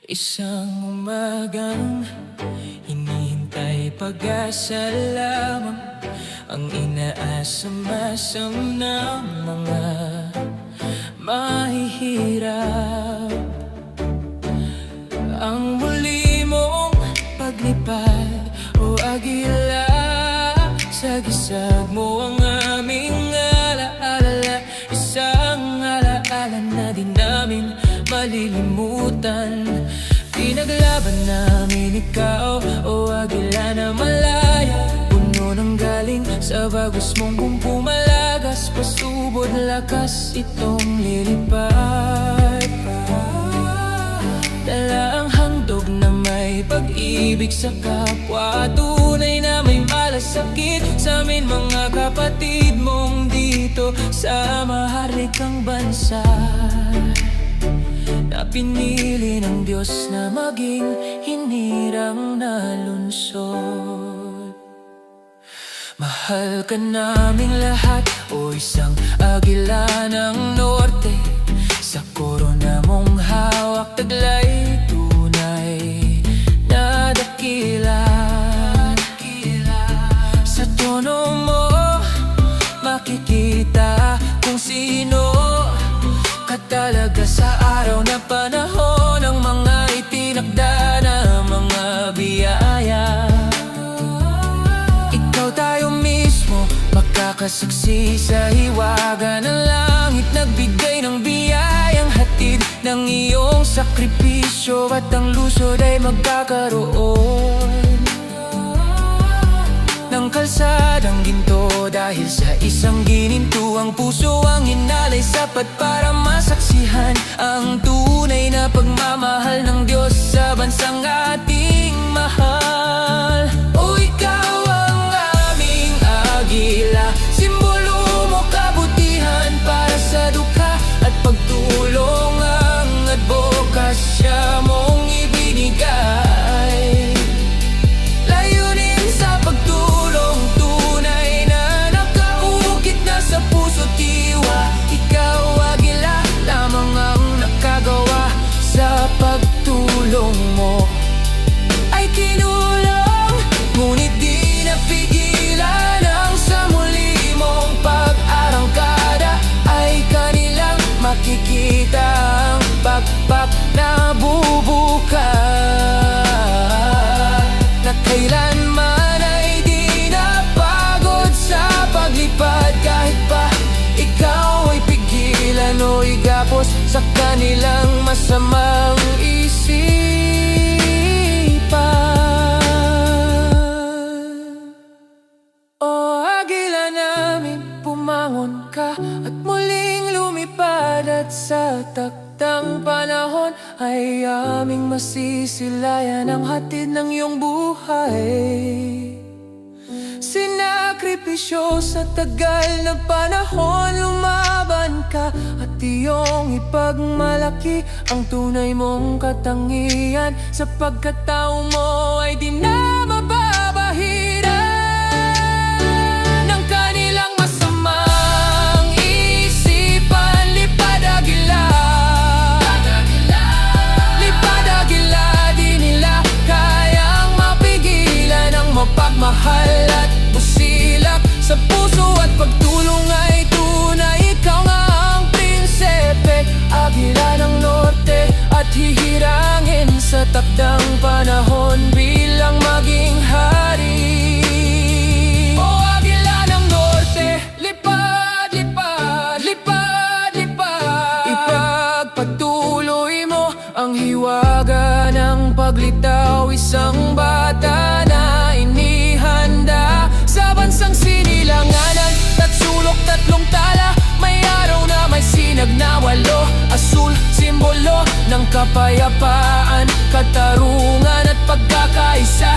Isang umagang hinihintay pag-asa lamang ang inaasam-asam ng mga mahihirap. Ang muli mong paglipad, o agila, sagisag mo ang aming alaala. Isang alaala na di namin malilimutan. Pinaglaban namin ikaw, o agila na malaya, puno ng galing sa bagos mong kung pumalagas. Pasubod lakas itong lilipad, dala ang handog na may pag-ibig sa kapwa. Tunay na may malasakit sa amin mga kapatid mong dito sa maharlikang bansa na pinili ng Diyos na maging hinirang na lungsod. Mahal ka naming lahat, o isang agila ng norte. Sa korona mong hawak taglay, tunay na dakila. Sa tono mo makikita kung sino ka talaga sa araw na panahon ng mga itinakda na mga biyaya. Ikaw tayo mismo makakasaksi sa hiwaga ng langit, nagbigay ng biyayang hatid ng iyong sakripisyo, at ang lusod ay magkakaroon ng kalsadang ginto. Dahil sa isang ginintuang puso ang inalay, sapat para masaksihan ang tunay na pagmamahal ng Diyos sa bansang ating mahal. O ikaw ang aming agila, simbolo mo kabutihan para sa dukha at pagtulong. Ang advokasya mong ibinigay, layunin sa pagtulong, tunay na nakaukit na sa puso't diwa. Ikaw agila lamang ang nakagawa sa pagtulong mo ay kinulong, ngunit di napigilan. Ang sa muli mong pag-arangkada ay kanilang makikita ang pagpak na bubukas, na kailanman ay di napagod sa paglipad. Kahit pa ikaw ay pigilan o igapos sa kanilang masamang isipan. O agila namin, pumangon ka at muling lumipad, at sa takdang panahon ay aming masisilayan ang hatid ng iyong buhay. Sinakripisyo sa tagal na panahon, lumaban ka at iyong ipagmalaki ang tunay mong katangian. Sa pagkatao mo ay di na mababahiran ng kanilang masamang isipan. Lipad agila, lipad agila, di nila kayang mapigilan ang mapagmahal at busilak sa puso at pagtulong ay tunay. Ikaw nga ang prinsepe, agila ng norte, at hihirangin sa takdang panahon bilang maging hari. O agila ng norte, lipad, lipad, lipad, lipad. Ipagpatuloy mo ang hiwaga ng paglitaw, isang bata na inihanda sa bansang sinilanganan. Tatsulok tatlong tala, may araw na may sinag na walo. Asul, simbolo ng kapayapaan, katarungan at pagkakaisa.